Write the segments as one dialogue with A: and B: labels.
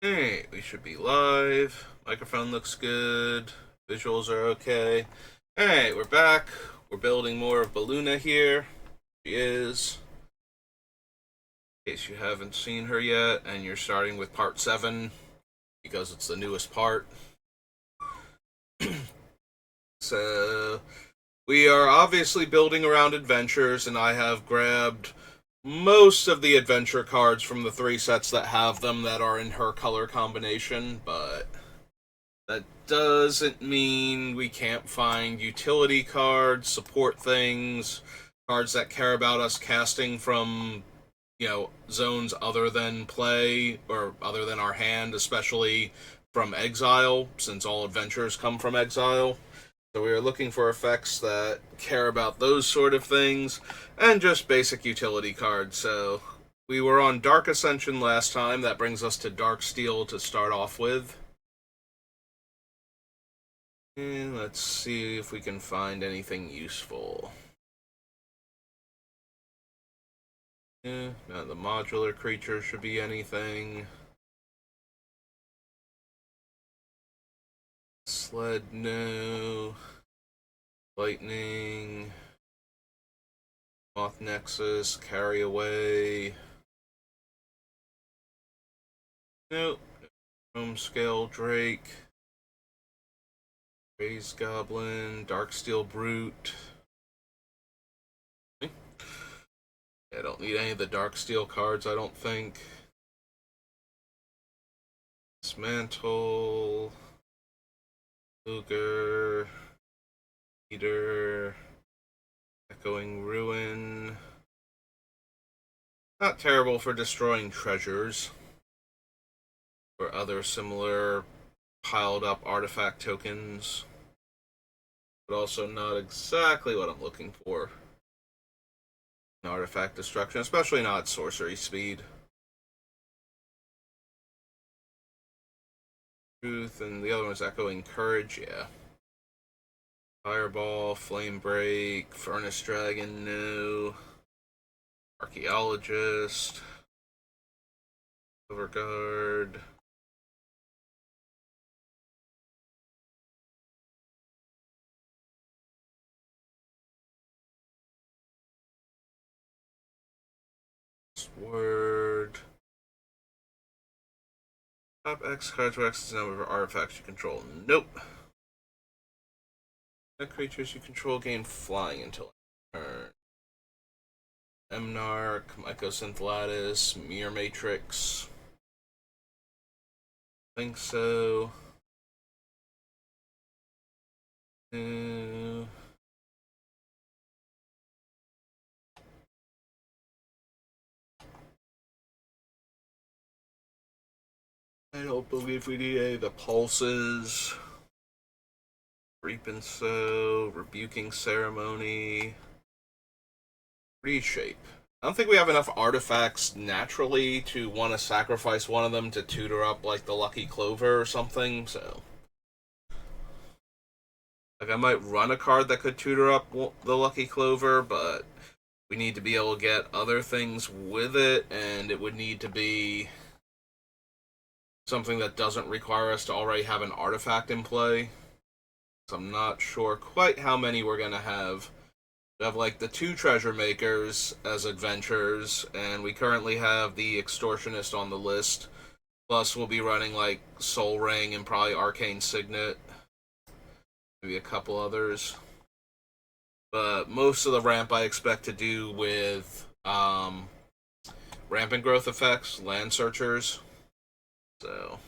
A: Alright, we should be live. Microphone looks good. Visuals are okay. Alright, we're back. We're building more of Beluna here. She is. In case you haven't seen her yet, and you're starting with part 7, because it's the newest part. So, we are obviously building around adventures, and I have grabbed most of the adventure cards from the 3 sets that have them that are in her color combination, but that doesn't mean we can't find utility cards, support things, cards that care about us casting from, zones other than play or other than our hand, especially from exile, since all adventures come from exile. So we are looking for effects that care about those sort of things, and just basic utility cards. So we were on Dark Ascension last time. That brings us to Dark Steel to start off with. And let's see if we can find anything useful. Now the modular creature should be anything. Sled, no. Lightning. Moth Nexus, Carry Away. Nope. Chrome Scale Drake. Raised Goblin, Darksteel Brute. I don't need any of the Darksteel cards, I don't think. Dismantle. Luger. Eater. Echoing Ruin. Not terrible for destroying treasures or other similar piled up artifact tokens, but also not exactly what I'm looking for. Artifact destruction, especially not sorcery speed. Truth, and the other one's Echoing Courage, yeah. Fireball, Flame Break, Furnace Dragon, no. Archaeologist, Overguard. Word. Top X cards where X is the number of artifacts you control. Nope. The creatures you control gain flying until turn. Emnarch, Mycosynth Lattice, Mirror Matrix. Think so. Uh, I don't believe we need any of the pulses. Reap and Sow, Rebuking Ceremony, Reshape. I don't think we have enough artifacts naturally to want to sacrifice one of them to tutor up like the Lucky Clover or something, so. Like, I might run a card that could tutor up the Lucky Clover, but we need to be able to get other things with it, and it would need to be something that doesn't require us to already have an artifact in play. So I'm not sure quite how many we're going to have. We have like the 2 treasure makers as adventures, and we currently have the extortionist on the list. Plus, we'll be running like Soul Ring and probably Arcane Signet, maybe a couple others. But most of the ramp I expect to do with rampant growth effects, land searchers. So.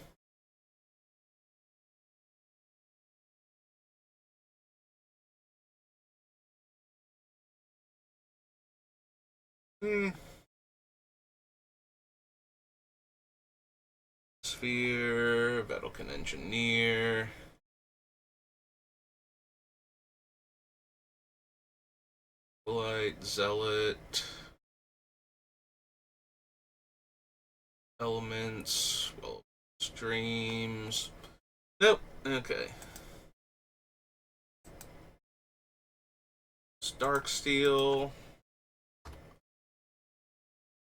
A: Sphere, Vedalken Engineer. Light, Zealot. Elements, well, streams. Nope, okay. Dark Steel.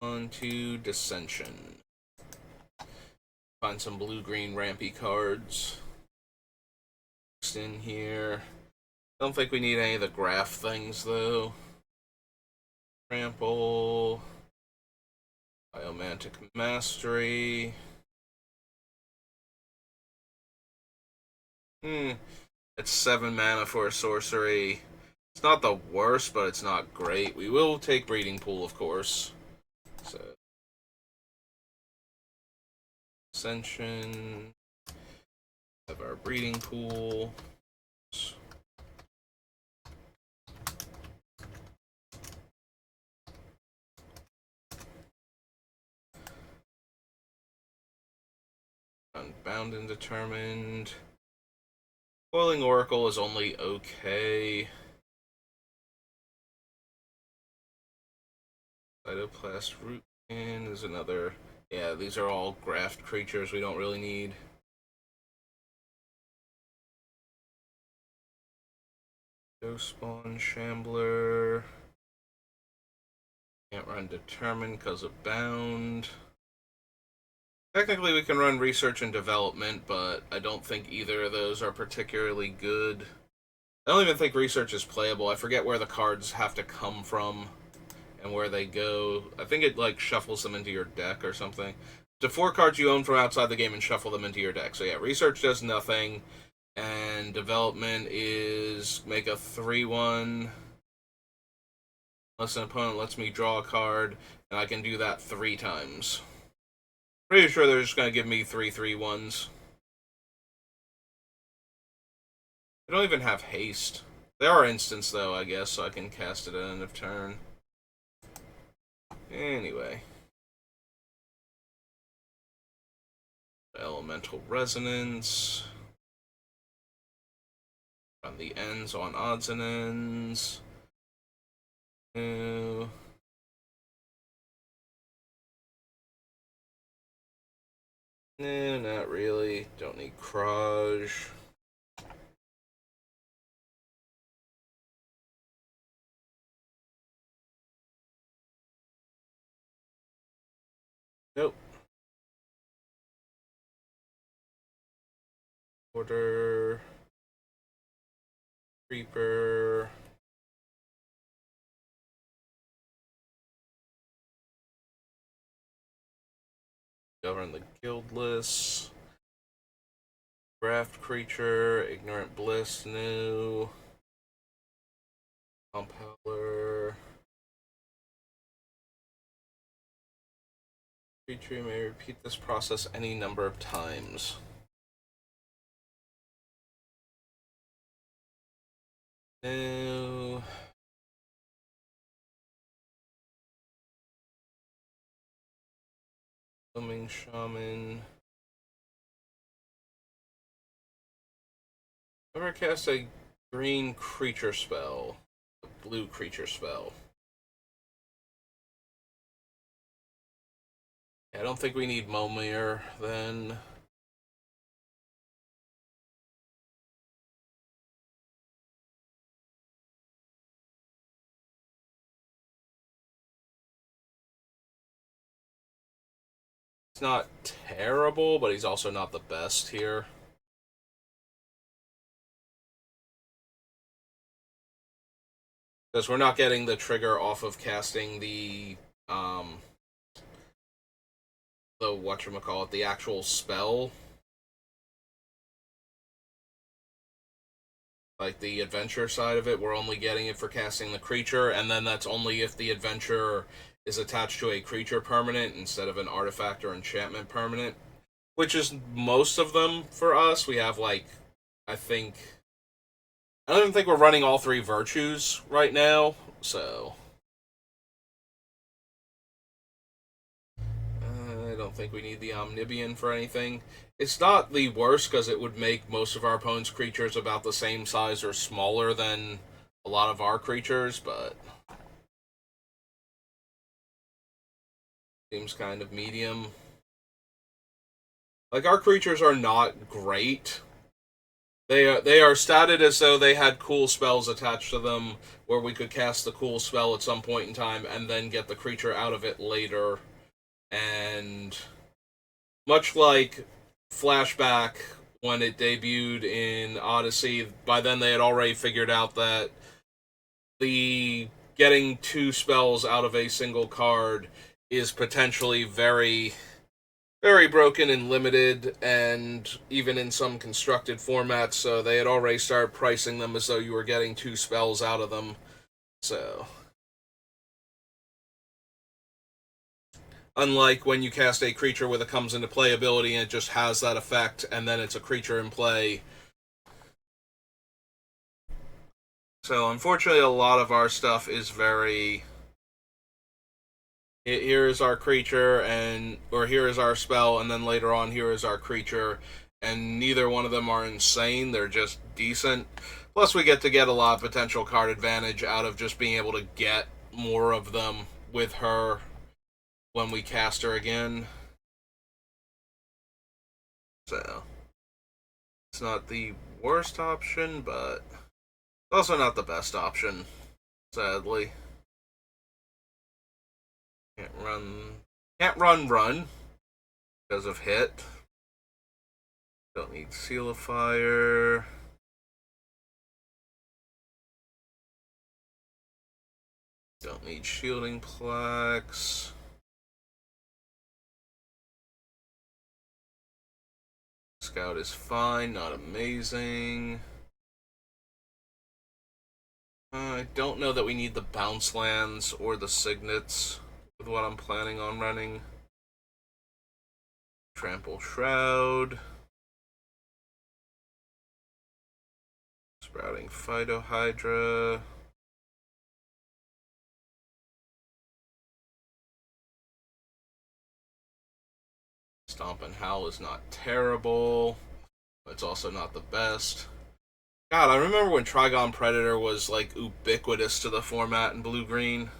A: On to Dissension. Find some blue-green rampy cards. Next in here. Don't think we need any of the graph things, though. Trample. Biomantic Mastery. It's 7 mana for a sorcery. It's not the worst, but it's not great. We will take Breeding Pool, of course. So, Ascension. Have our Breeding Pool. Unbound and Determined. Boiling Oracle is only okay. Cytoplast Rootkin is another. Yeah, these are all graft creatures we don't really need. Spawn Shambler. Can't run Determined because of Bound. Technically, we can run Research and Development, but I don't think either of those are particularly good. I don't even think Research is playable. I forget where the cards have to come from and where they go. I think it, like, shuffles them into your deck or something. To 4 cards you own from outside the game and shuffle them into your deck. So yeah, Research does nothing, and Development is make a 3/1. Unless an opponent lets me draw a card, and I can do that 3 times. Pretty sure they're just going to give me 3/3/1s. They don't even have haste. They are instants, though, I guess, so I can cast it at end of turn. Anyway. Elemental Resonance. On the ends on odds and ends. No, not really. Don't need Kraj. Nope. Order. Reaper. Govern the Guildless. Graft Creature. Ignorant Bliss. New. Compiler. Creature may repeat this process any number of times. No. Swimming Shaman. Ever cast a green creature spell? A blue creature spell. I don't think we need Momir then. It's not terrible, but he's also not the best here. Because we're not getting the trigger off of casting the whatchamacallit, the actual spell. Like the adventure side of it, we're only getting it for casting the creature, and then that's only if the adventure is attached to a creature permanent instead of an artifact or enchantment permanent. Which is most of them for us. We have, like, I don't even think we're running all 3 virtues right now, so I don't think we need the Omnibian for anything. It's not the worst, because it would make most of our opponent's creatures about the same size or smaller than a lot of our creatures, but seems kind of medium. Like, our creatures are not great. They are statted as though they had cool spells attached to them, where we could cast the cool spell at some point in time and then get the creature out of it later. And much like Flashback when it debuted in Odyssey. By then, they had already figured out that the getting two spells out of a single card is potentially very very broken and limited, and even in some constructed formats, so they had already started pricing them as though you were getting two spells out of them. So, unlike when you cast a creature with a comes into play ability and it just has that effect, and then it's a creature in play. So, unfortunately, a lot of our stuff is very. Here is our creature, or here is our spell, and then later on, here is our creature, and neither one of them are insane. They're just decent. Plus, we get to get a lot of potential card advantage out of just being able to get more of them with her when we cast her again. So, it's not the worst option, but also not the best option, sadly. Can't run because of hit. Don't need Seal of Fire. Don't need Shielding Plaques. Scout is fine, not amazing. I don't know that we need the Bounce Lands or the Signets with what I'm planning on running. Trample Shroud. Sprouting Phytohydra. Stomp and Howl is not terrible, but it's also not the best. God, I remember when Trigon Predator was like ubiquitous to the format in blue green.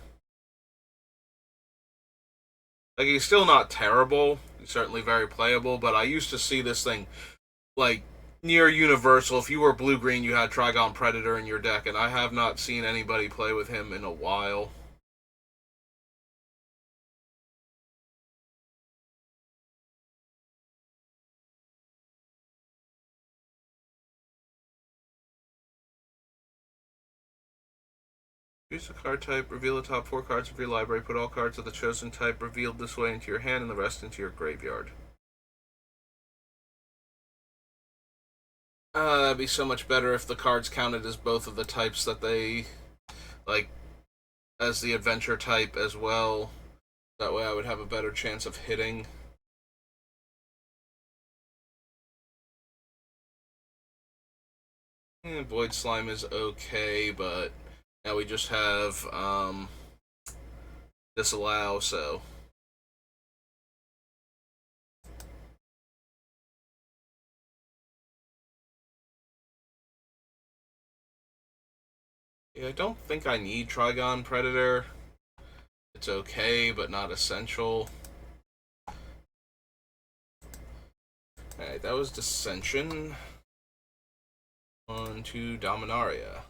A: Like, he's still not terrible. He's certainly very playable, but I used to see this thing like near universal. If you were blue green, you had Trigon Predator in your deck, and I have not seen anybody play with him in a while. Choose a card type, reveal the top four cards of your library, put all cards of the chosen type revealed this way into your hand and the rest into your graveyard. That'd be so much better if the cards counted as both of the types that they, like, as the adventure type as well. That way I would have a better chance of hitting. Void Slime is okay, but now we just have Disallow, so. Yeah, I don't think I need Trigon Predator. It's okay, but not essential. Alright, that was Dissension. On to Dominaria.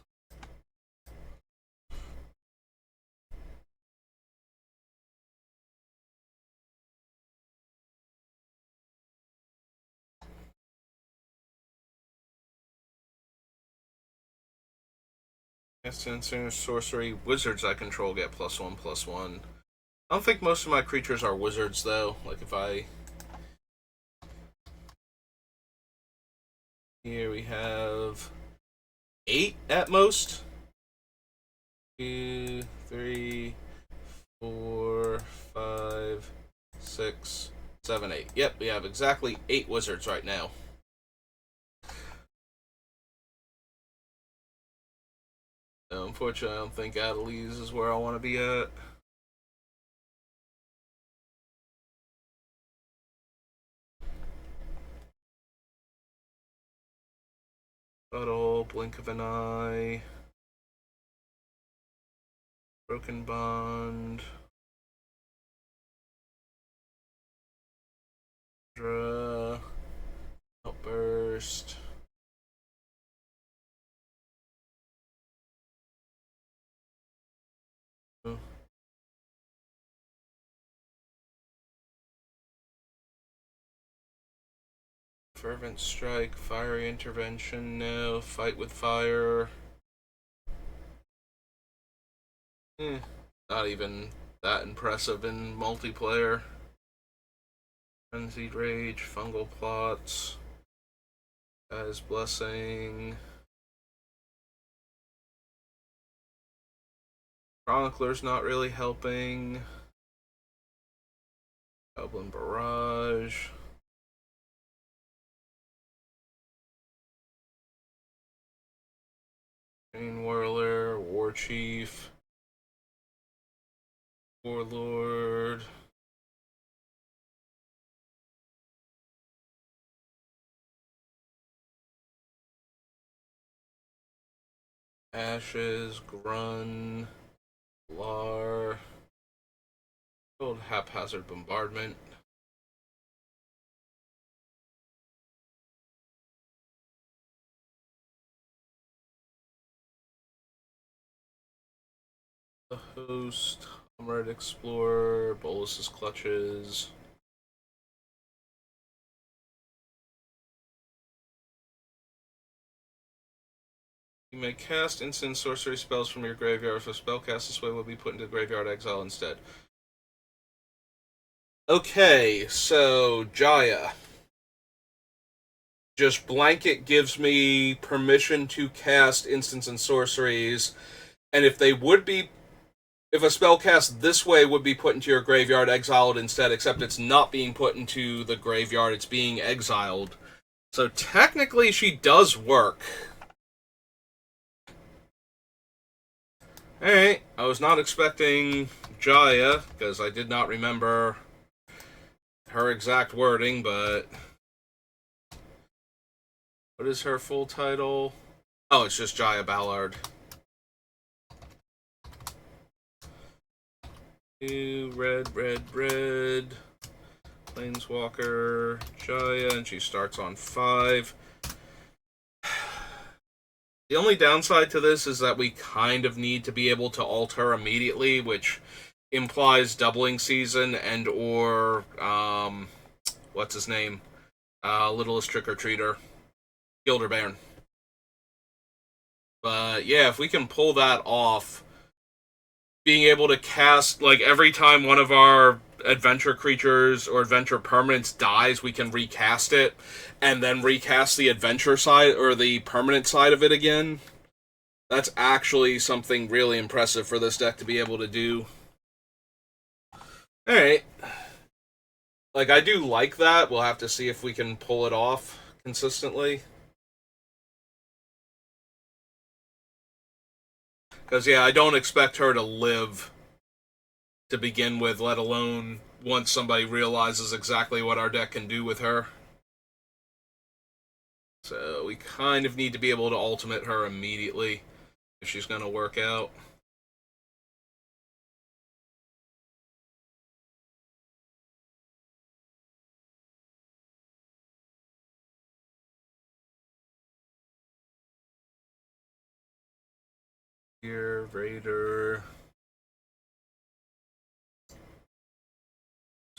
A: Instant sorcery. Wizards I control get +1/+1. I don't think most of my creatures are wizards, though. Like, if I... Here we have 8 at most. 2, 3, 4, 5, 6, 7, 8. Yep, we have exactly 8 wizards right now. So, unfortunately, I don't think Adeliz is where I want to be at. Puddle, Blink of an Eye, Broken Bond, Outburst. Fervent Strike, Fiery Intervention, no. Fight with Fire. Not even that impressive in multiplayer. Frenzied Rage, Fungal Plots, Guy's Blessing. Chronicler's not really helping. Goblin Barrage. Chain Whirler, War Chief, Warlord. Ashes, Grun, Lar. Old Haphazard Bombardment. The Host, Comrade Explorer, Bolus's Clutches. You may cast instant sorcery spells from your graveyard. If a spell cast this way will be put into graveyard exile instead. Okay, so Jaya. Just blanket gives me permission to cast instants and sorceries, and if a spell cast this way would be put into your graveyard exiled instead, except it's not being put into the graveyard, it's being exiled. So technically she does work. Alright, I was not expecting Jaya, because I did not remember her exact wording, but... What is her full title? Oh, it's just Jaya Ballard. Red, red, red. Planeswalker, Jaya, and she starts on 5. The only downside to this is that we kind of need to be able to alter immediately, which implies doubling season and or what's his name? Littlest Trick-or-Treater. Gilderbairn. But yeah, if we can pull that off, being able to cast, like, every time one of our adventure creatures or adventure permanents dies, we can recast it, and then recast the adventure side, or the permanent side of it again. That's actually something really impressive for this deck to be able to do. Alright. Like, I do like that. We'll have to see if we can pull it off consistently. Because, yeah, I don't expect her to live to begin with, let alone once somebody realizes exactly what our deck can do with her. So we kind of need to be able to ultimate her immediately if she's going to work out. Here, Raider.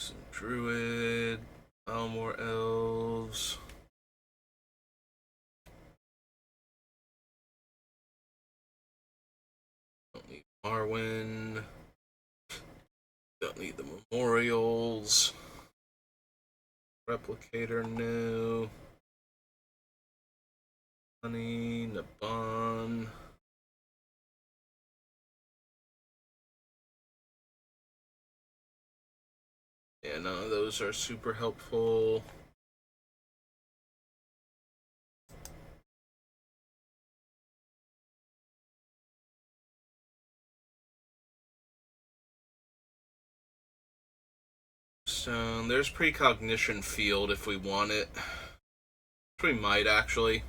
A: Some Druid. More Elves. Don't need Marwyn. Don't need the Memorials. Replicator, no. Honey, Naban. Yeah, none of those are super helpful. So there's Precognition Field if we want it. Which we might, actually.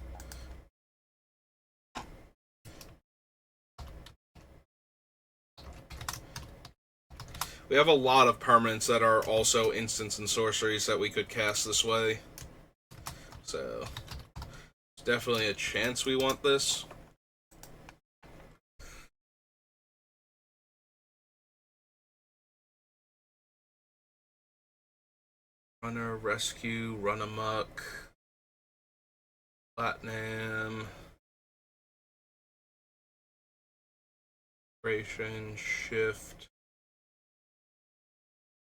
A: We have a lot of permanents that are also instants and sorceries that we could cast this way. So, there's definitely a chance we want this. Runner, Rescue, Run Amok. Platinum. Operation, shift.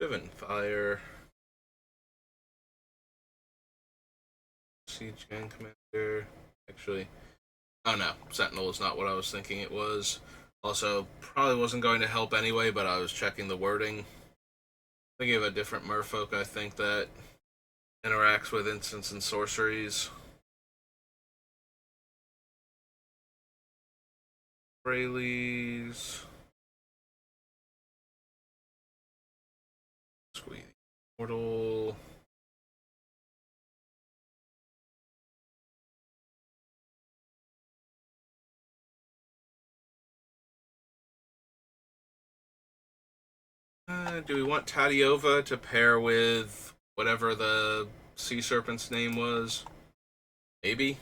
A: Driven fire. Siege Gang Commander. Actually, oh no, Sentinel is not what I was thinking it was. Also, probably wasn't going to help anyway, but I was checking the wording. Thinking of a different merfolk, I think, that interacts with instants and sorceries. Fraley's. Squeeze. Portal. Do we want Tadiova to pair with whatever the sea serpent's name was? Maybe.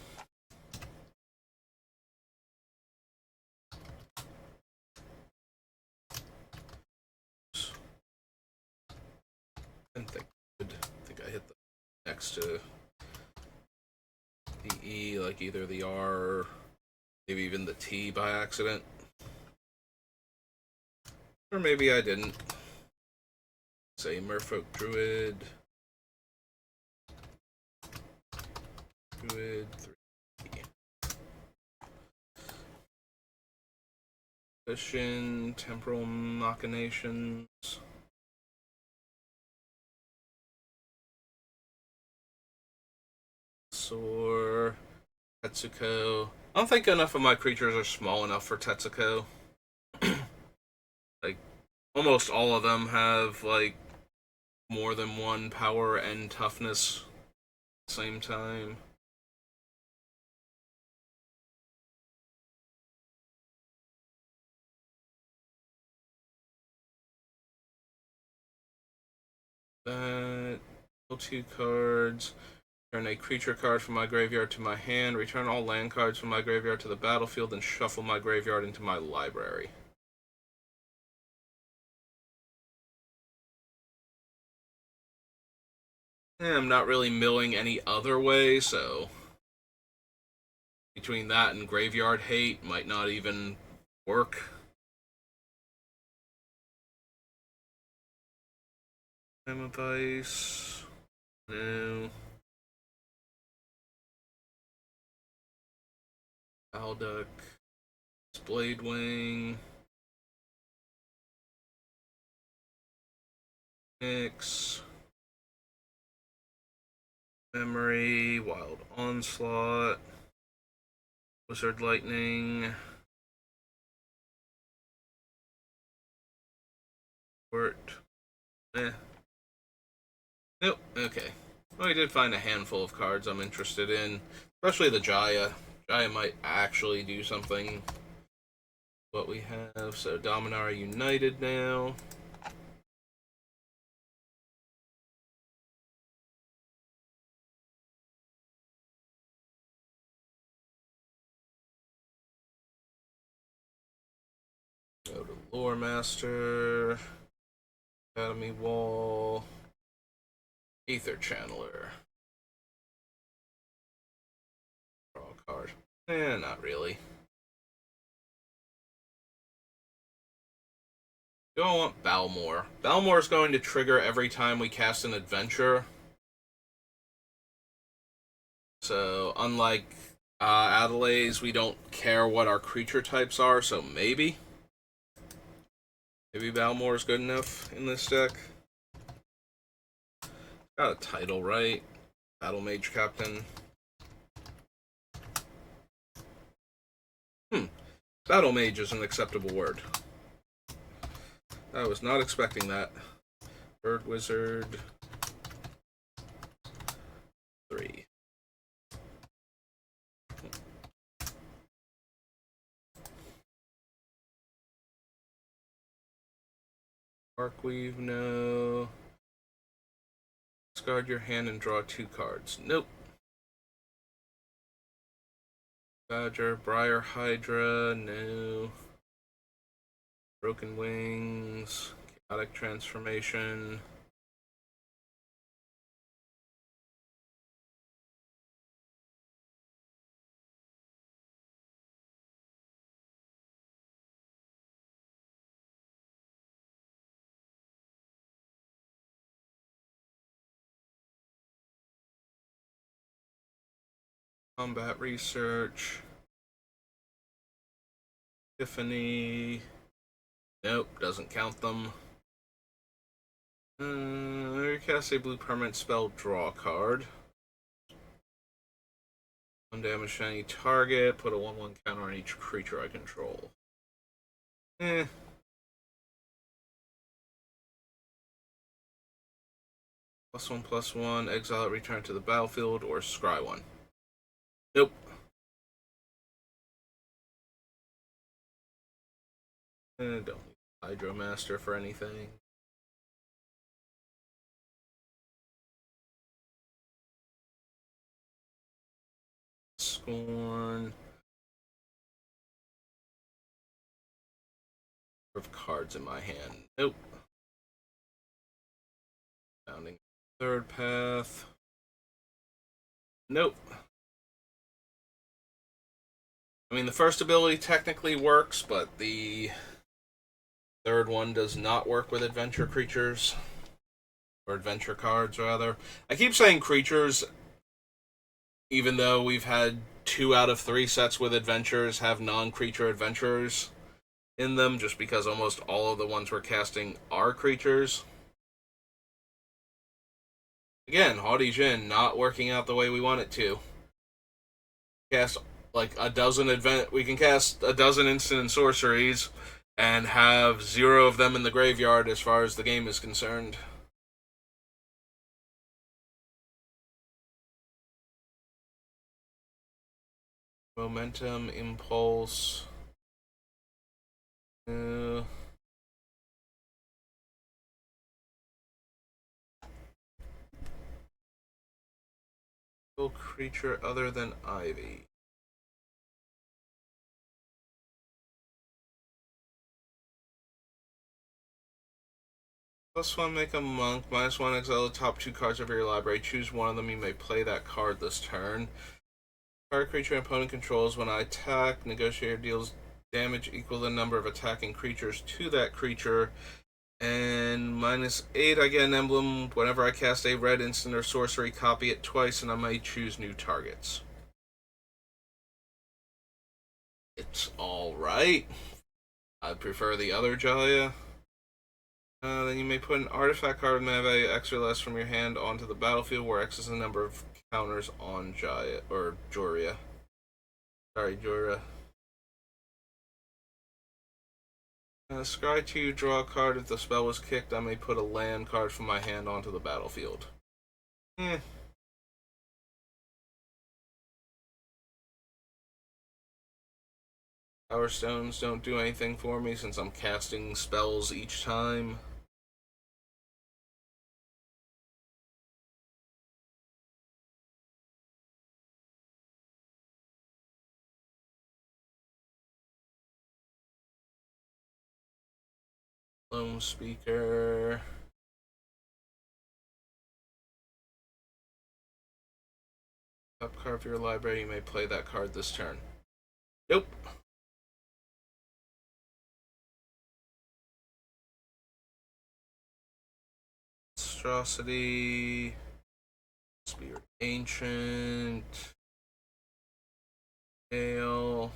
A: I think I hit the next to the E, like either the R or maybe even the T by accident. Or maybe I didn't. Say Merfolk Druid. Druid 3. Cushion, Temporal Machinations. Soar. Tetsuko. I don't think enough of my creatures are small enough for Tetsuko. Like, almost all of them have, like, more than one power and toughness at the same time. That. 2 cards. Turn a creature card from my graveyard to my hand. Return all land cards from my graveyard to the battlefield and shuffle my graveyard into my library. I'm not really milling any other way, so between that and graveyard hate might not even work. Time of Ice. No. Alduck. Blade Wing. Nyx. Memory. Wild Onslaught. Wizard Lightning. Port. Nope. Okay. Well, I did find a handful of cards I'm interested in, especially the Jaya. Jaya might actually do something. What we have, so Dominaria United now. Go to Lore Master, Academy Wall, Aether Channeler. Draw a card. Not really. Do I want Balmor? Balmor is going to trigger every time we cast an adventure. So, unlike Adelaide's, we don't care what our creature types are, so maybe. Maybe Balmor is good enough in this deck. Got a title, right? Battle Mage Captain. Battle Mage is an acceptable word. I was not expecting that. Bird Wizard. 3. Arcweave, no. Discard your hand and draw 2 cards. Nope. Badger, Briar Hydra, no. Broken Wings, Chaotic Transformation. Combat Research. Tiffany. Nope, doesn't count them. Cast a blue permanent spell, draw a card. 1 damage to any target, put a 1/1 counter on each creature I control. +1/+1, exile it, return to the battlefield, or scry one. Nope. Don't need Hydromaster for anything. Scorn. Of cards in my hand. Nope. Founding third path. Nope. I mean, the first ability technically works, but the third one does not work with adventure creatures. Or adventure cards, rather. I keep saying creatures, even though we've had 2 out of 3 sets with adventures have non-creature adventurers in them, just because almost all of the ones we're casting are creatures. Again, Haughty Jin not working out the way we want it to. Cast like a dozen we can cast a dozen instant and sorceries and have 0 of them in the graveyard as far as the game is concerned. Momentum, Impulse. Creature other than Ivy. +1, make a monk. -1, exile the top 2 cards of your library. Choose one of them. You may play that card this turn. Target creature and opponent controls. When I attack, Negotiator deals damage equal to the number of attacking creatures to that creature. And -8, I get an emblem. Whenever I cast a red instant or sorcery, copy it twice, and I may choose new targets. It's alright. I prefer the other Jaya. Then you may put an artifact card with mana value X or less from your hand onto the battlefield, where X is the number of counters on Jaya, or Joria. Sorry, Jorah. Scry 2, draw a card. If the spell was kicked, I may put a land card from my hand onto the battlefield. Power Stones don't do anything for me since I'm casting spells each time. Lone Speaker. Top card for your library, you may play that card this turn. Nope. Monstrosity. Spirit Ancient. Gale.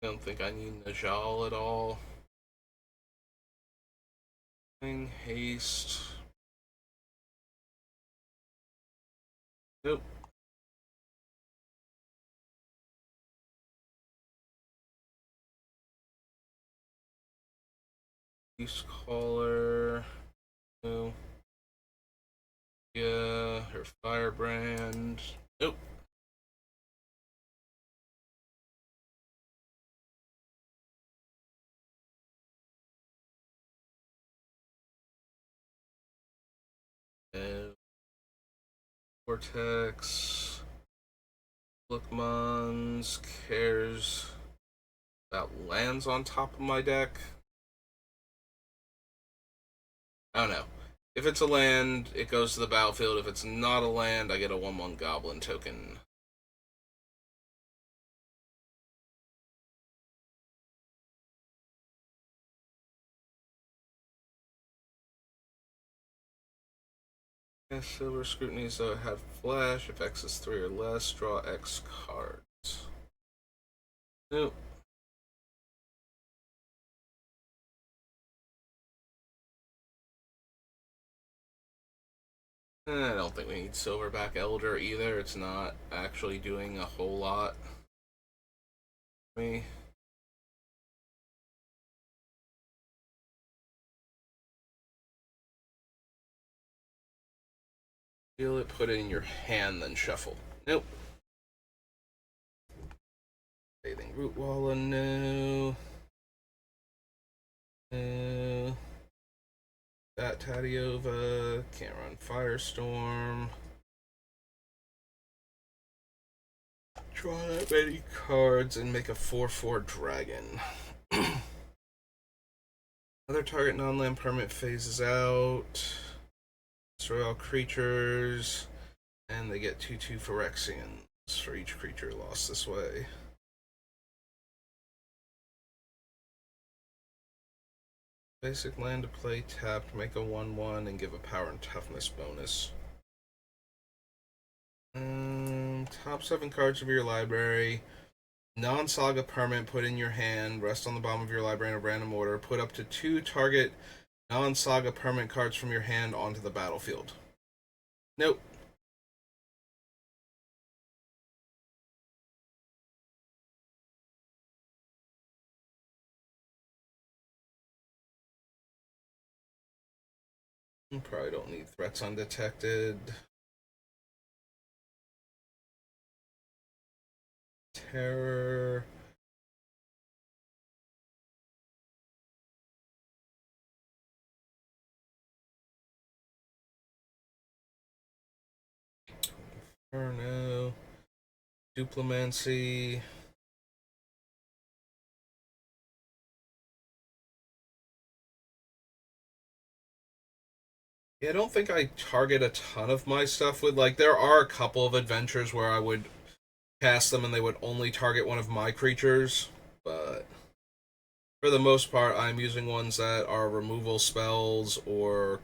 A: I don't think I need Najal at all. Haste. Nope. East Caller. No. Yeah, her Firebrand. Nope. Vortex. Lookmons cares about lands on top of my deck. I don't know. If it's a land, it goes to the battlefield. If it's not a land, I get a 1/1 goblin token. Yeah, silver scrutinies have flash. If X is 3 or less, draw X cards. Nope. I don't think we need Silverback Elder either. It's not actually doing a whole lot for me. Feel it, put it in your hand, then shuffle. Nope. Bathing Rootwalla, no. No. That Tadiova. Can't run Firestorm. Draw that many cards and make a 4/4 dragon. Other target non-land permanent phases out. Destroy all creatures. And they get 2/2 Phyrexians for each creature lost this way. Basic land to play tapped, make a 1/1, and give a power and toughness bonus. Top 7 cards of your library. Non-saga permanent put in your hand, rest on the bottom of your library in a random order. Put up to 2 target non-saga permanent cards from your hand onto the battlefield. Nope. You probably don't need threats undetected. Terror. Inferno. Duplimancy. Yeah, I don't think I target a ton of my stuff with, like, there are a couple of adventures where I would cast them and they would only target one of my creatures, but for the most part, I'm using ones that are removal spells or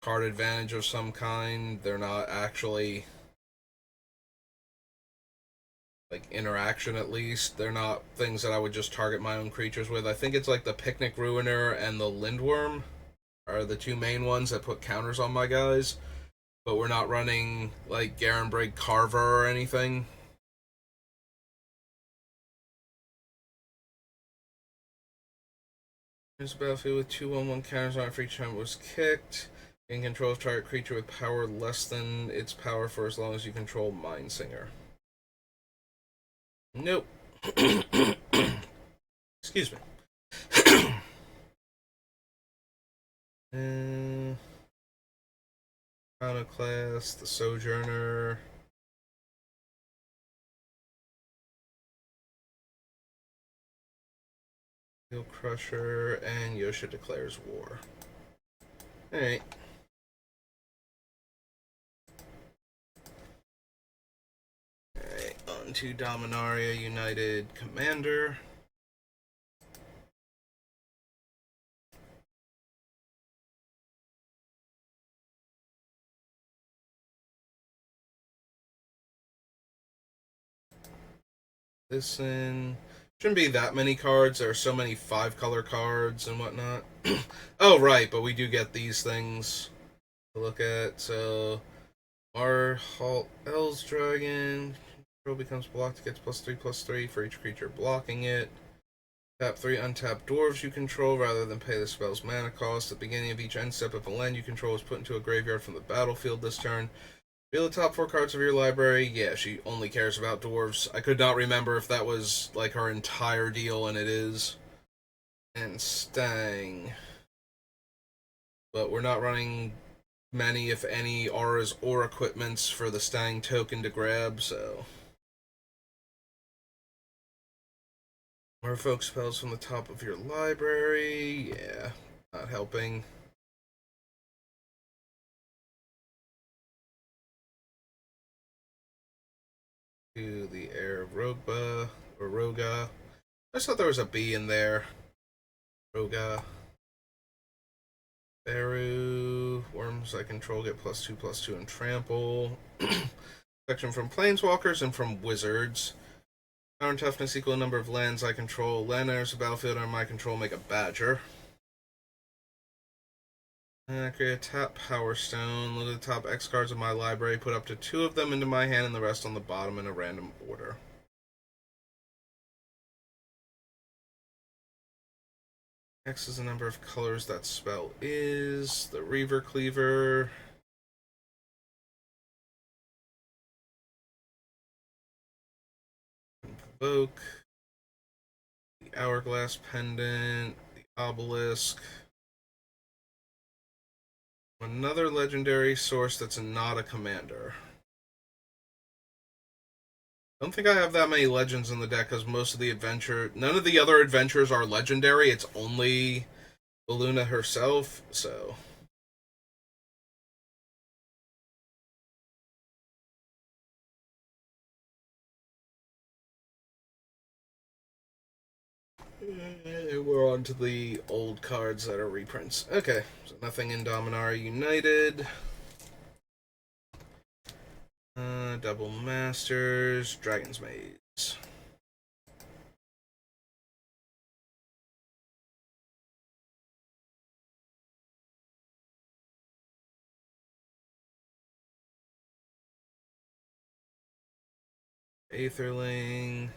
A: card advantage of some kind. They're not actually, like, interaction at least. They're not things that I would just target my own creatures with. I think it's like the Picnic Ruiner and the Lindworm are the 2 main ones that put counters on my guys, but we're not running like Garenbrig Carver or anything. There's a battlefield with 2/1/1 counters on it for each time it was kicked. In control of target creature with power less than its power for as long as you control Mindsinger. Nope. Excuse me. Iconoclast, the Sojourner. Steel Crusher, and Yosha declares war. Alright. Alright, on to Dominaria United Commander. Listen. Shouldn't be that many cards. There are so many 5-color cards and whatnot. Oh, right, but we do get these things to look at. So, Marhalt El's Dragon. Control becomes blocked. It gets +3/+3 for each creature blocking it. Tap 3 untapped dwarves you control rather than pay the spell's mana cost. At the beginning of each end step, if a land you control is put into a graveyard from the battlefield this turn, reveal the top 4 cards of your library. Yeah, she only cares about dwarves. I could not remember if that was like her entire deal, and it is. And Stang. But we're not running many, if any, auras or equipments for the Stang token to grab, so. Merfolk spells from the top of your library. Yeah, not helping. To the Heir of Rogba, or Roga. I just thought there was a B in there. Roga. Baru. Worms I control get +2/+2 and trample. Protection from planeswalkers and from wizards. Power and toughness equal number of lands I control. Land enters the battlefield under my control, make a badger. Create a tap Power Stone. Look at the top X cards of my library. Put up to 2 of them into my hand and the rest on the bottom in a random order. X is the number of colors that spell is. The Reaver Cleaver. Invoke. The Hourglass Pendant. The Obelisk. Another legendary source that's not a commander. I don't think I have that many legends in the deck because most of the adventure, none of the other adventures are legendary. It's only Beluna herself, so. We're on to the old cards that are reprints. Okay, so nothing in Dominaria United. Double Masters, Dragon's Maze. Aetherling.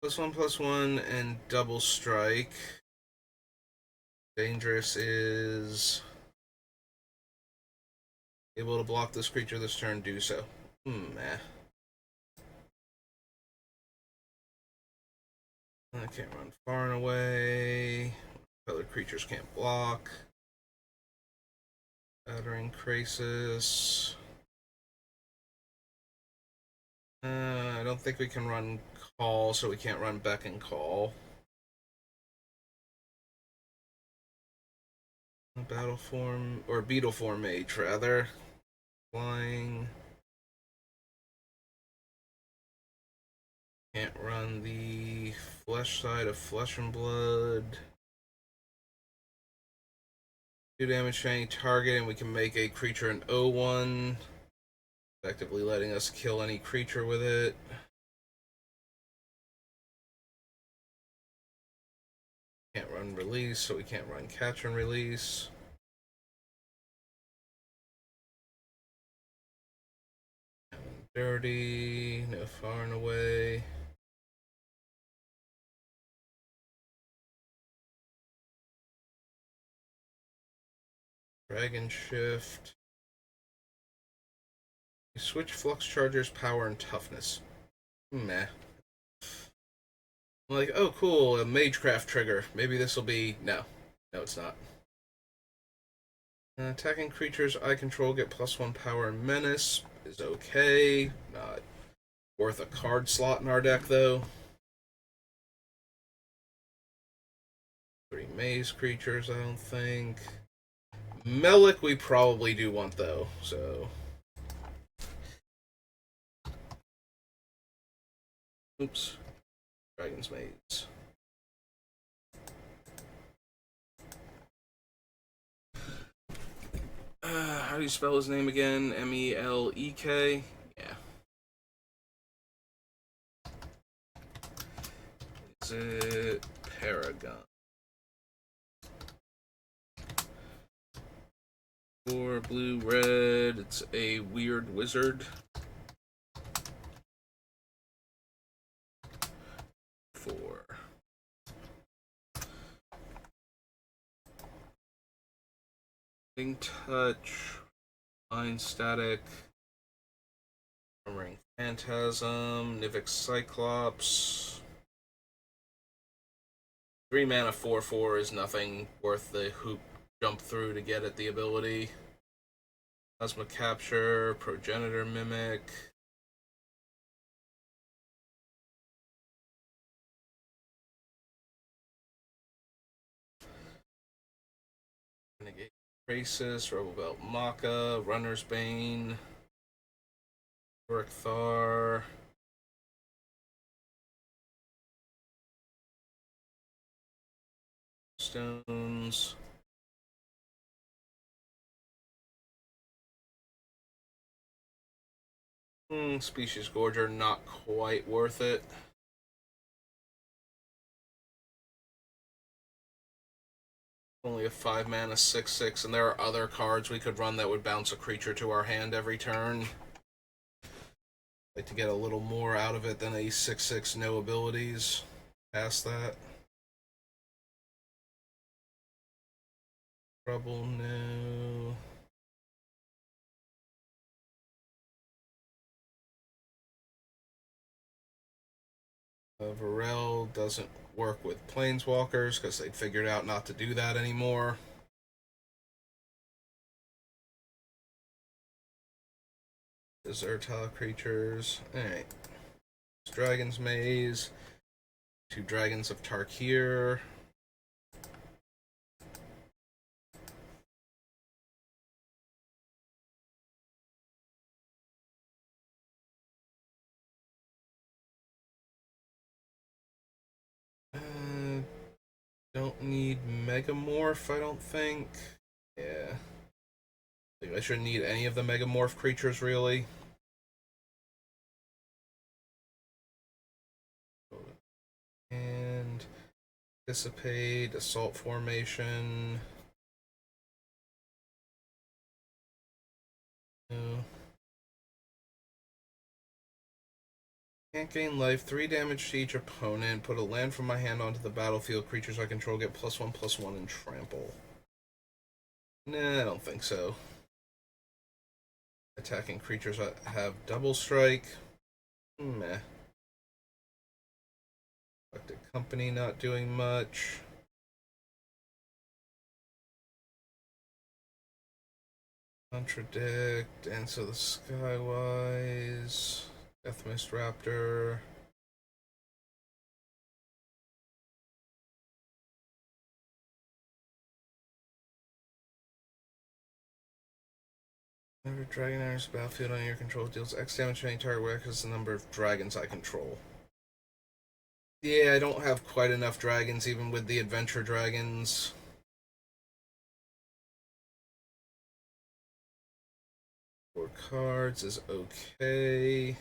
A: +1/+1 and double strike. Dangerous is able to block this creature this turn, do so. Meh. I can't run far and away. Other creatures can't block. Battering Krasis. I don't think we can run Call, so we can't run Beck and Call. Battle form, or Beetle form Mage, rather. Flying. Can't run the Flesh side of Flesh and Blood. 2 damage to any target, and we can make a creature an 0/1, effectively letting us kill any creature with it. Can't run Release, so we can't run Catch and Release. Dirty, no far and away. Dragon Shift. You switch Flux Charger's power and toughness. Meh. I'm like, oh cool, a Magecraft trigger. Maybe this will be... No. No, it's not. Attacking creatures I control get +1 power and menace. Is okay. Not worth a card slot in our deck, though. 3 maze creatures, I don't think. Melik we probably do want, though, so... Oops. Dragon's Maze. How do you spell his name again? Melek? Yeah. Is it Paragon? 4 blue, red. It's a weird wizard. 4. Touch. Mind Static. Armoring Phantasm. Nivix Cyclops. 3 mana 4/4 is nothing worth the hoop jump through to get at the ability. Plasma Capture. Progenitor Mimic. Renegade Krasis, Rebel Maka, Runner's Bane, Yorick Thar, Stones, Species Gorger, not quite worth it. Only a 5-mana 6/6, and there are other cards we could run that would bounce a creature to our hand every turn. Like to get a little more out of it than a 6/6 no abilities. Past that. Trouble, no. Varel doesn't work with Planeswalkers because they figured out not to do that anymore. Desertile creatures. Alright. Dragon's Maze. 2 Dragons of Tarkir. Don't need Megamorph, I don't think. Yeah. I shouldn't need any of the Megamorph creatures, really. And Dissipate, Assault Formation. No. Can't gain life, 3 damage to each opponent. Put a land from my hand onto the battlefield. Creatures I control get +1/+1 and trample. Nah, I don't think so. Attacking creatures have double strike. Meh. Collected Company not doing much. Contradict, Answer the Skywise. Deathmist Raptor. Whenever dragon enters the battlefield on your control, deals X damage to any target where X is the number of dragons I control. Yeah, I don't have quite enough dragons, even with the adventure dragons. Four cards is okay.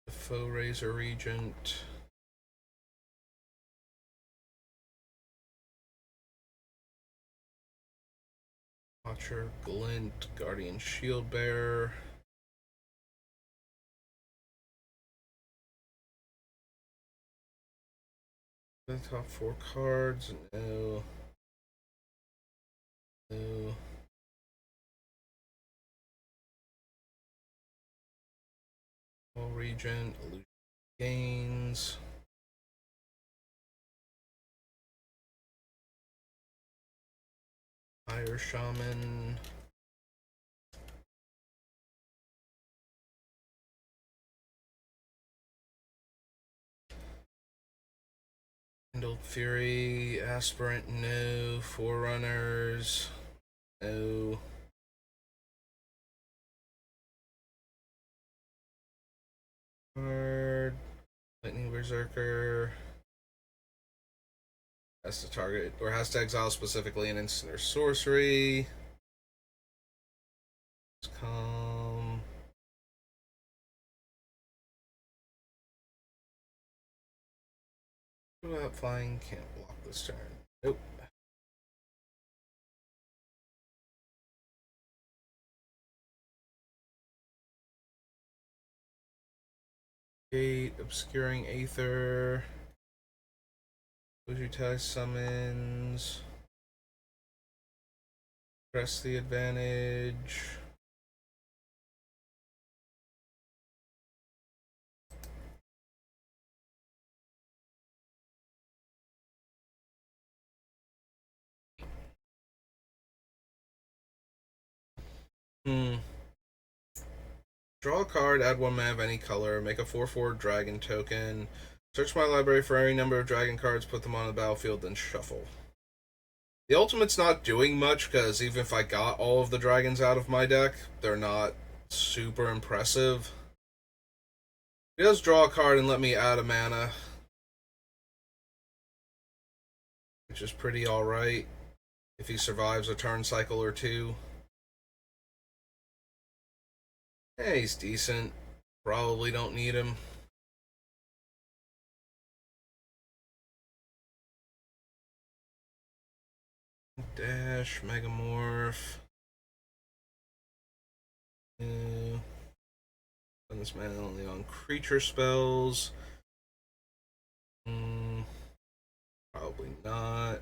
A: The Foe Razor Regent. Watcher, Glint, Guardian Shield Bearer. The top 4 cards, no. No. All Regent, Illusion Gains. Fire Shaman. Kindled Fury, Aspirant, no. Forerunners, no. Card. Lightning Berserker. Has to target, or has to exile specifically an instant or sorcery. Calm. What about flying? Can't block this turn. Nope. Gate, Obscuring Aether. Ujitai summons. Press the advantage. Draw a card, add 1 mana of any color, make a 4/4 dragon token. Search my library for any number of dragon cards, put them on the battlefield, then shuffle. The ultimate's not doing much, because even if I got all of the dragons out of my deck, they're not super impressive. He does draw a card and let me add a mana, which is pretty alright if he survives a turn cycle or two. Yeah, he's decent. Probably don't need him. Dash, Megamorph. Spend this mana only on creature spells. Probably not.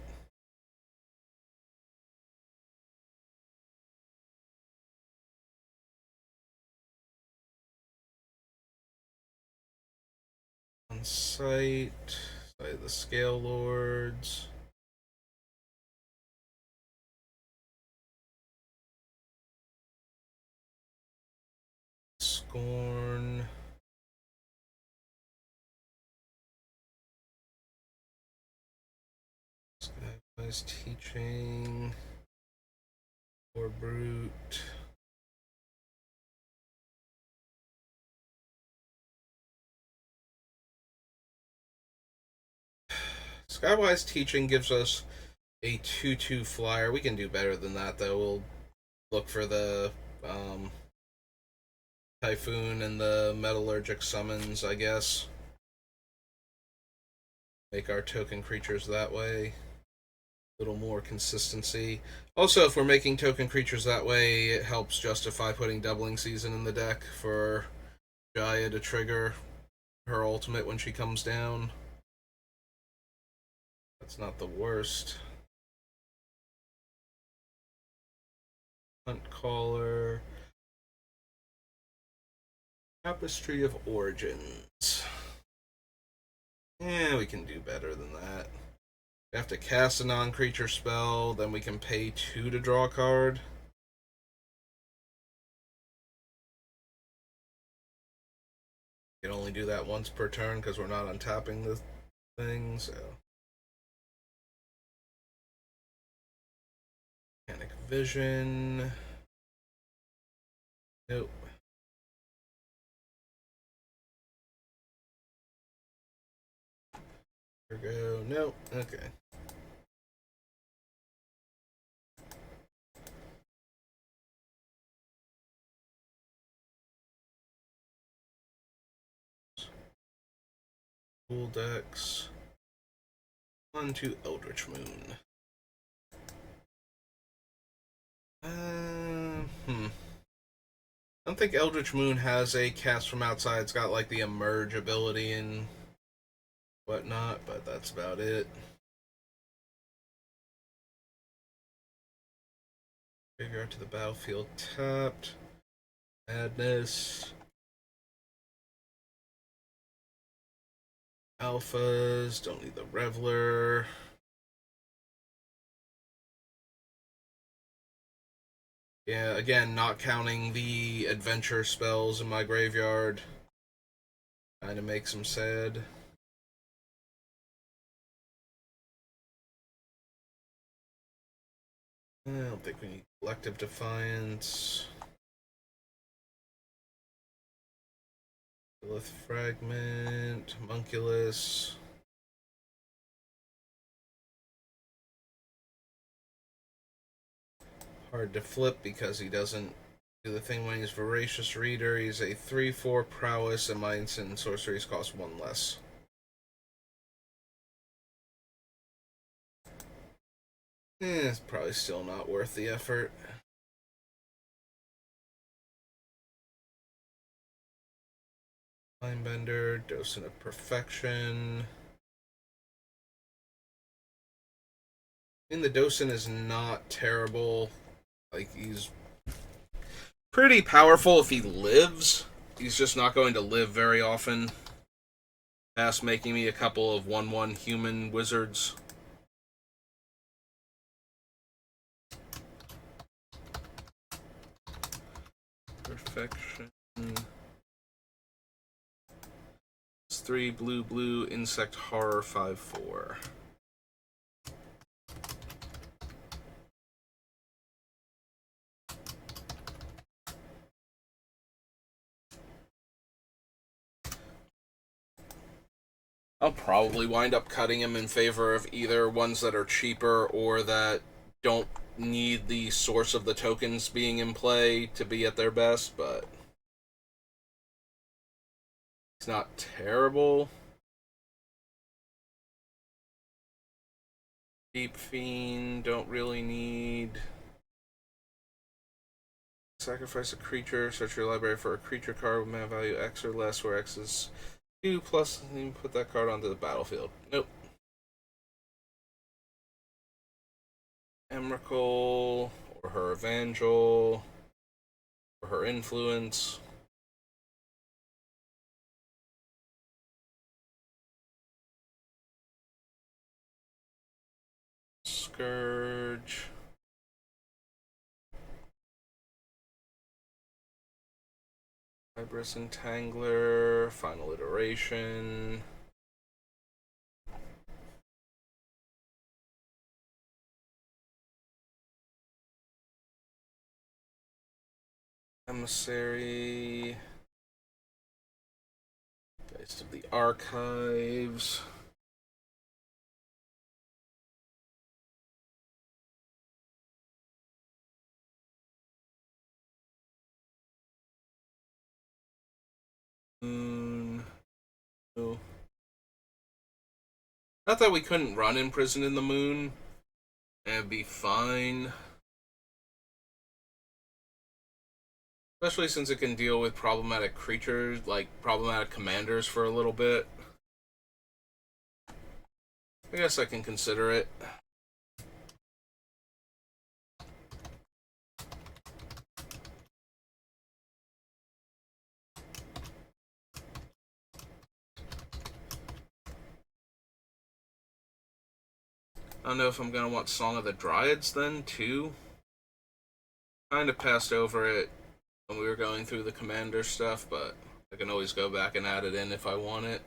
A: On site, the Scale Lords. Scorn. Skywise Teaching. Or Brute. Skywise Teaching gives us a 2/2 flyer. We can do better than that, though. We'll look for the Typhoon and the Metallurgic summons, I guess. Make our token creatures that way. A little more consistency. Also, if we're making token creatures that way, it helps justify putting Doubling Season in the deck for Jaya to trigger her ultimate when she comes down. That's not the worst. Hunt Caller. Tapestry of Origins. Yeah, we can do better than that. We have to cast a non-creature spell, then we can pay 2 to draw a card. We can only do that once per turn because we're not untapping the thing, so. Mechanic Vision. Nope. Here we go. Nope. Okay. Full decks. On to Eldritch Moon. I don't think Eldritch Moon has a cast from outside. It's got like the emerge ability and whatnot, but that's about it. Figure out to the battlefield tapped. Madness. Alphas. Don't need the Reveler. Yeah, again, not counting the adventure spells in my graveyard. Kind of makes them sad. I don't think we need Collective Defiance. Lilith Fragment, Homunculus. Hard to flip because he doesn't do the thing when he's Voracious Reader. He's a 3/4 prowess, and my instant sorceries cost 1 less. It's probably still not worth the effort. Mindbender, Docent of Perfection. The Docent is not terrible. Like, he's pretty powerful if he lives. He's just not going to live very often. Past making me a couple of 1/1 human wizards. Perfection. It's 3 blue insect horror 5/4. I'll probably wind up cutting him in favor of either ones that are cheaper or that don't need the source of the tokens being in play to be at their best, but it's not terrible. Deep Fiend, don't really need. Sacrifice a creature, search your library for a creature card with mana value X or less, where X is 2 plus, and you put that card onto the battlefield. Nope. Emrakul, or her Evangel, or her Influence. Scourge. Fibrous Entangler, Final Iteration. Emissary. Geist of the Archives. Moon. Oh. Not that we couldn't run Imprisoned in the Moon. It'd be fine. Especially since it can deal with problematic creatures, like problematic commanders for a little bit. I guess I can consider it. I don't know if I'm going to want Song of the Dryads then, too. Kind of passed over it when we were going through the commander stuff, but I can always go back and add it in if I want it.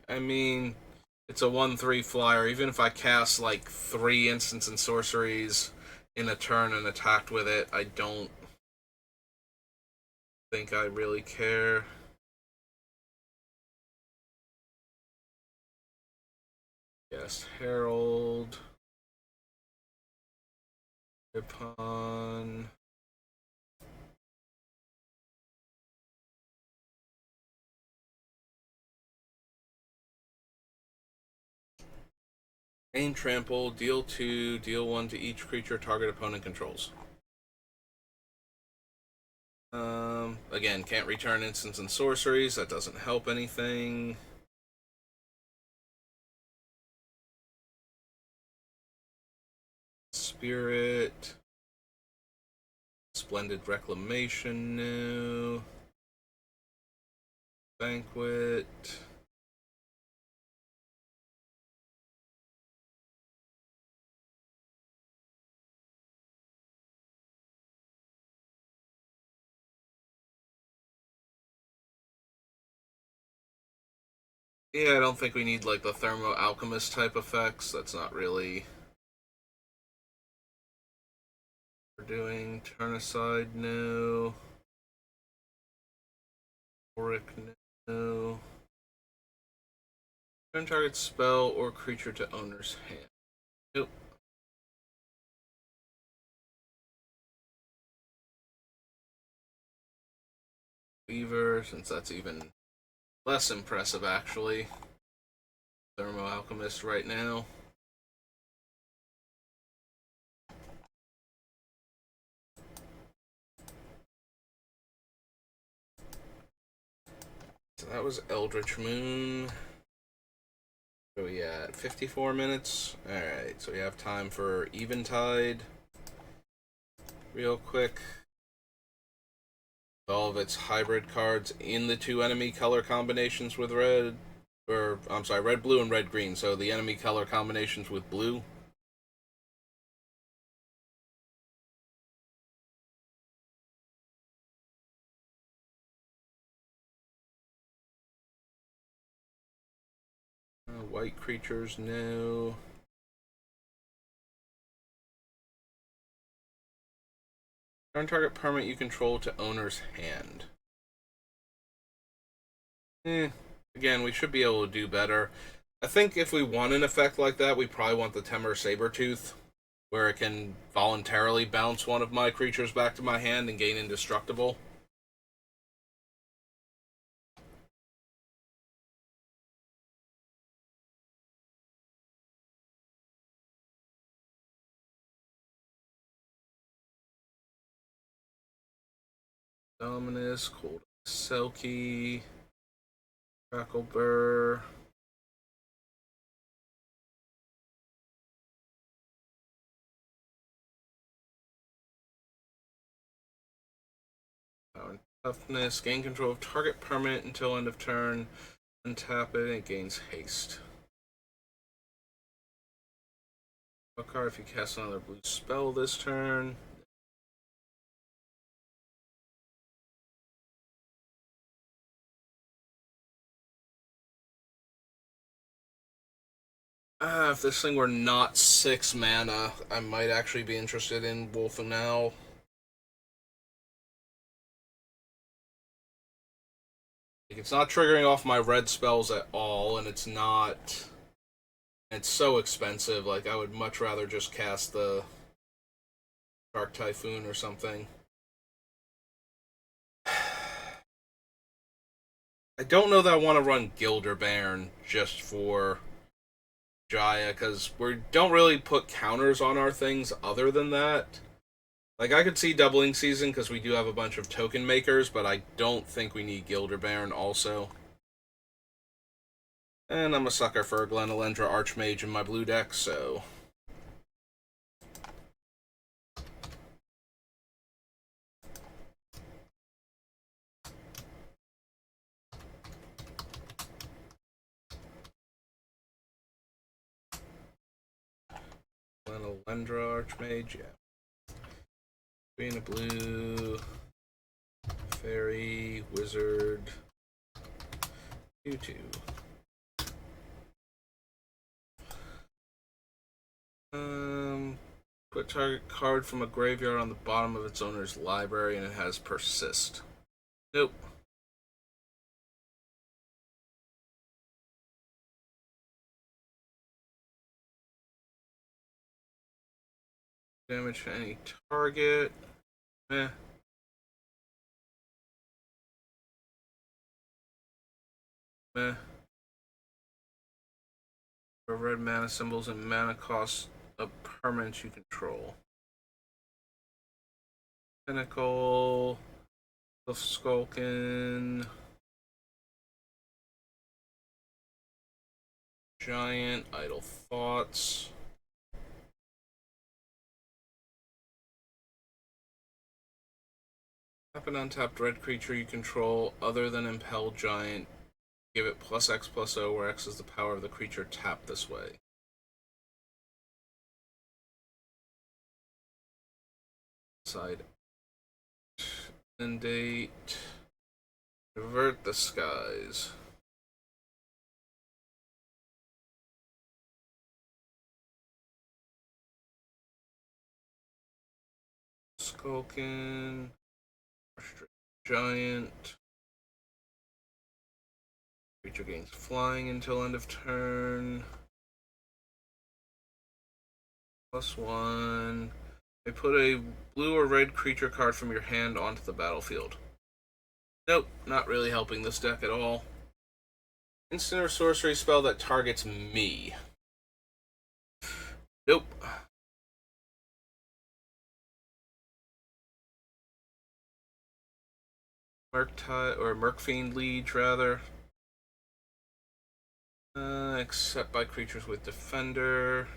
A: I mean, it's a 1/3 flyer. Even if I cast like 3 instants and sorceries in a turn and attacked with it, I don't think I really care. Yes, Herald. Upon. Gain Trample, deal 2, deal 1 to each creature target opponent controls. Again, can't return instants and sorceries. That doesn't help anything. Spirit. Splendid Reclamation new. Banquet. Yeah, I don't think we need like the Thermo Alchemist type effects. That's not really what we're doing. Turn aside no. Auric no. Turn target spell or creature to owner's hand. Nope. Weaver, since that's even less impressive actually. Thermo Alchemist right now. So that was Eldritch Moon. Where are we at? 54 minutes? Alright, so we have time for Eventide. Real quick. All of its hybrid cards in the 2 enemy color combinations with red. Or, I'm sorry, red, blue, and red, green. So the enemy color combinations with blue. White creatures, no. Turn target permanent you control to owner's hand. Again, we should be able to do better. I think if we want an effect like that, we probably want the Temur Sabertooth, where it can voluntarily bounce one of my creatures back to my hand and gain indestructible. Dominus, Cold Selkie, Crackleburr. Power and Toughness. Gain control of target permanent until end of turn. Untap it and it gains haste. Draw a card if you cast another blue spell this turn. If this thing were not 6 mana, I might actually be interested in Wolf and Owl. It's not triggering off my red spells at all, and it's not. It's so expensive. Like, I would much rather just cast the Dark Typhoon or something. I don't know that I want to run Gilderbairn just for Jaya, because we don't really put counters on our things other than that. Like, I could see Doubling Season because we do have a bunch of token makers, but I don't think we need Gilderbairn also. And I'm a sucker for a Glenelendra Archmage in my blue deck, so... Glenelendra Archmage, yeah. Green, a blue... Fairy, Wizard... 2/2. Put target card from a graveyard on the bottom of its owner's library and it has Persist. Nope. Damage to any target. Meh. Meh. For red mana symbols and mana cost of permanents you control. Pinnacle. Skulkin. Giant. Idle Thoughts. Tap an untapped red creature you control other than Impel Giant. Give it +X/+O, where X is the power of the creature tapped this way. Side. Inundate. Revert the Skies. Skulkin. Giant. Creature gains flying until end of turn. +1. They put a blue or red creature card from your hand onto the battlefield. Nope, not really helping this deck at all. Instant or sorcery spell that targets me. Nope. Murkfiend Liege, rather. Except by creatures with Defender.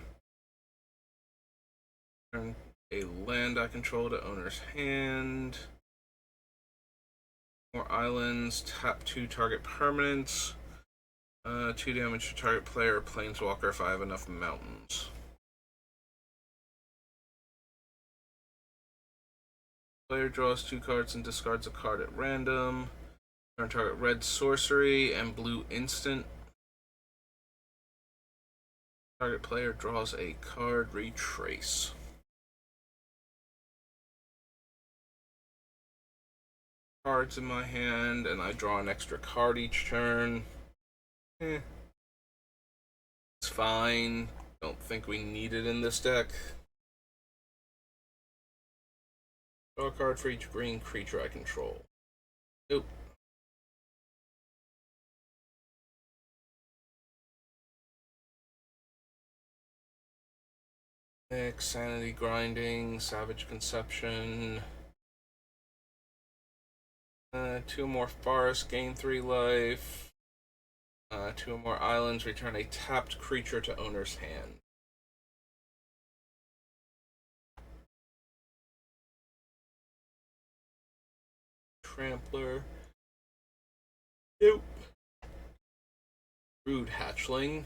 A: Turn a land I control to owner's hand. More islands. Tap 2 target permanents. 2 damage to target player or planeswalker if I have enough mountains. Player draws 2 cards and discards a card at random. Turn target red sorcery and blue instant. Target player draws a card, retrace. cards in my hand, and I draw an extra card each turn. It's fine. Don't think we need it in this deck. Draw a card for each green creature I control. Nope. Sanity Grinding, Savage Conception. 2 more forests, gain 3 life. 2 more islands, return a tapped creature to owner's hand. Trampler. Nope. Rude Hatchling.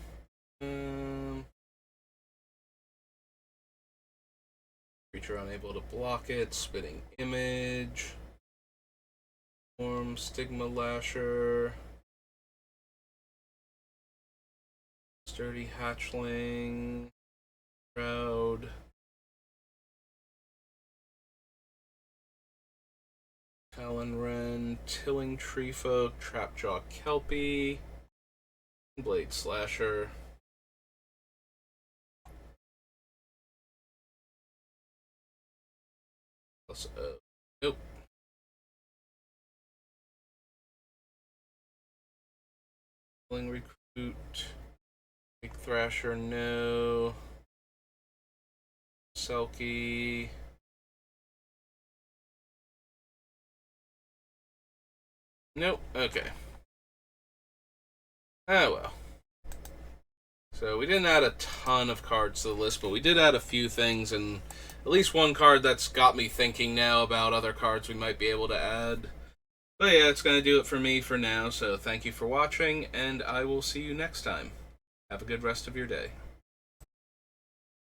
A: Creature unable to block it. Spitting Image. Stigma Lasher. Sturdy Hatchling. Proud. Talon Wren. Tilling Treefolk. Trapjaw Kelpie. Blade Slasher. Plus, nope. Recruit. Big Thrasher, no. Selkie. Nope. Okay. Ah, well. So we didn't add a ton of cards to the list, but we did add a few things, and at least one card that's got me thinking now about other cards we might be able to add. But yeah, it's going to do it for me for now, so thank you for watching, and I will see you next time. Have a good rest of your day.